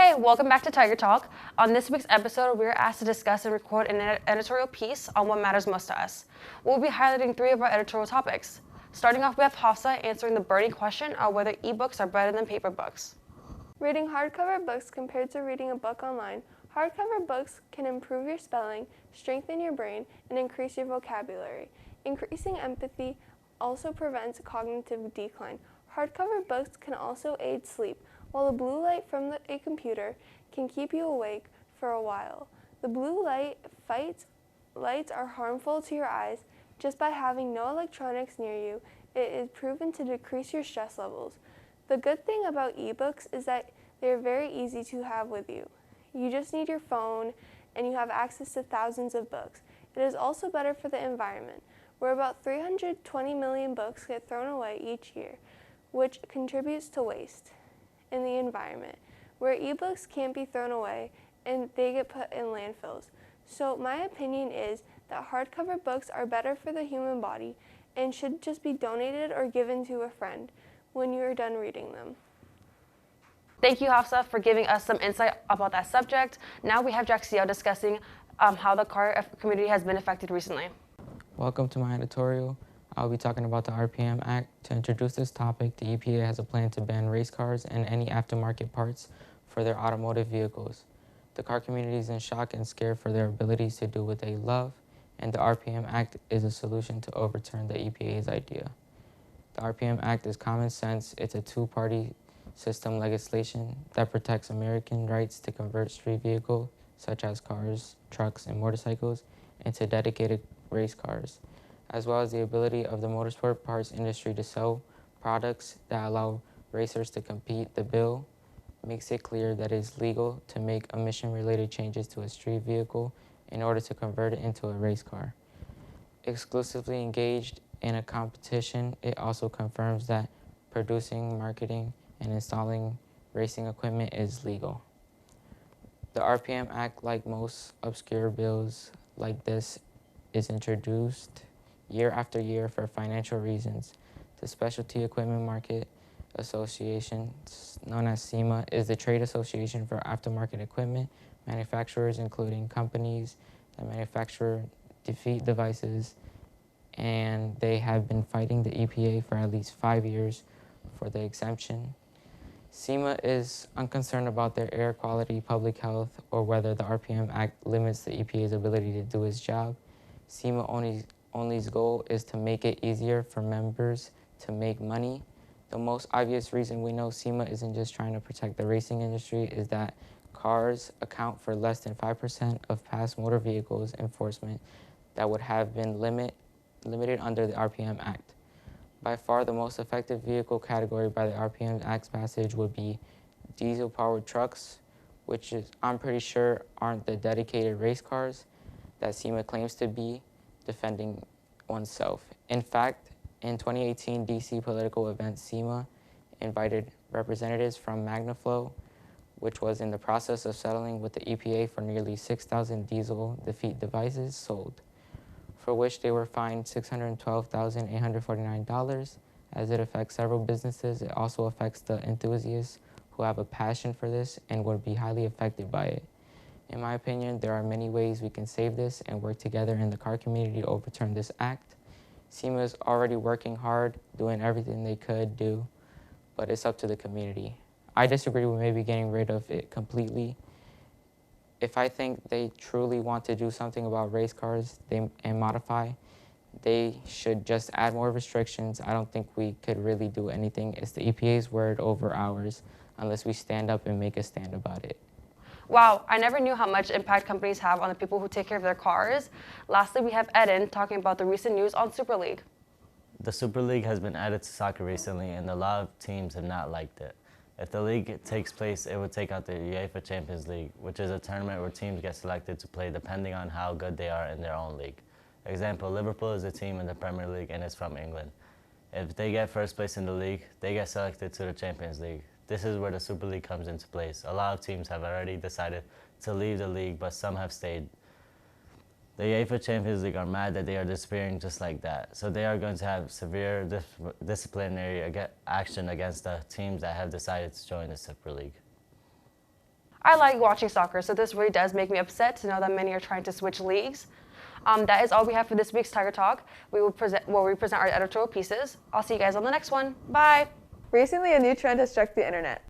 Hey, welcome back to Tiger Talk. On this week's episode, we are asked to discuss and record an editorial piece on what matters most to us. We'll be highlighting three of our editorial topics. Starting off, we have Hafsa answering the burning question of whether ebooks are better than paper books. Reading hardcover books compared to reading a book online. Hardcover books can improve your spelling, strengthen your brain, and increase your vocabulary. Increasing empathy also prevents cognitive decline. Hardcover books can also aid sleep, while the blue light from a computer can keep you awake for a while. The blue lights are harmful to your eyes. Just by having no electronics near you, it is proven to decrease your stress levels. The good thing about ebooks is that they're very easy to have with you. You just need your phone and you have access to thousands of books. It is also better for the environment, where about 320 million books get thrown away each year, which contributes to waste in the environment, where ebooks can't be thrown away and they get put in landfills. So my opinion is that hardcover books are better for the human body and should just be donated or given to a friend when you are done reading them. Thank you, Hafsa, for giving us some insight about that subject. Now we have Jaxiel discussing how the car community has been affected recently. Welcome to my editorial. I'll be talking about the RPM Act. To introduce this topic, the EPA has a plan to ban race cars and any aftermarket parts for their automotive vehicles. The car community is in shock and scared for their abilities to do what they love, and the RPM Act is a solution to overturn the EPA's idea. The RPM Act is common sense. It's a two-party system legislation that protects American rights to convert street vehicles, such as cars, trucks, and motorcycles, into dedicated race cars, as well as the ability of the motorsport parts industry to sell products that allow racers to compete. The bill makes it clear that it is legal to make emission-related changes to a street vehicle in order to convert it into a race car. Exclusively engaged in a competition, it also confirms that producing, marketing, and installing racing equipment is legal. The RPM Act, like most obscure bills like this, is introduced year after year for financial reasons. The Specialty Equipment Market Association, known as SEMA, is the trade association for aftermarket equipment manufacturers, including companies that manufacture defeat devices, and they have been fighting the EPA for at least 5 years for the exemption. SEMA is unconcerned about their air quality, public health, or whether the RPM Act limits the EPA's ability to do its job. SEMA only's goal is to make it easier for members to make money. The most obvious reason we know SEMA isn't just trying to protect the racing industry is that cars account for less than 5% of past motor vehicles enforcement that would have been limited under the RPM Act. By far, the most effective vehicle category by the RPM Act's passage would be diesel-powered trucks, which I'm pretty sure aren't the dedicated race cars that SEMA claims to be defending oneself. In fact, in 2018 DC political event, SEMA invited representatives from MagnaFlow, which was in the process of settling with the EPA for nearly 6,000 diesel defeat devices sold, for which they were fined $612,849. As it affects several businesses, it also affects the enthusiasts who have a passion for this and would be highly affected by it. In my opinion, there are many ways we can save this and work together in the car community to overturn this act. SEMA is already working hard, doing everything they could do, but it's up to the community. I disagree with maybe getting rid of it completely. If I think they truly want to do something about race cars and modify, they should just add more restrictions. I don't think we could really do anything. It's the EPA's word over ours, unless we stand up and make a stand about it. Wow, I never knew how much impact companies have on the people who take care of their cars. Lastly, we have Eden talking about the recent news on Super League. The Super League has been added to soccer recently, and a lot of teams have not liked it. If the league takes place, it would take out the UEFA Champions League, which is a tournament where teams get selected to play depending on how good they are in their own league. Example, Liverpool is a team in the Premier League and is from England. If they get first place in the league, they get selected to the Champions League. This is where the Super League comes into place. A lot of teams have already decided to leave the league, but some have stayed. The UEFA Champions League are mad that they are disappearing just like that. So they are going to have severe disciplinary action against the teams that have decided to join the Super League. I like watching soccer, so this really does make me upset to know that many are trying to switch leagues. That is all we have for this week's Tiger Talk. We will present our editorial pieces. I'll see you guys on the next one. Bye. Recently, a new trend has struck the internet.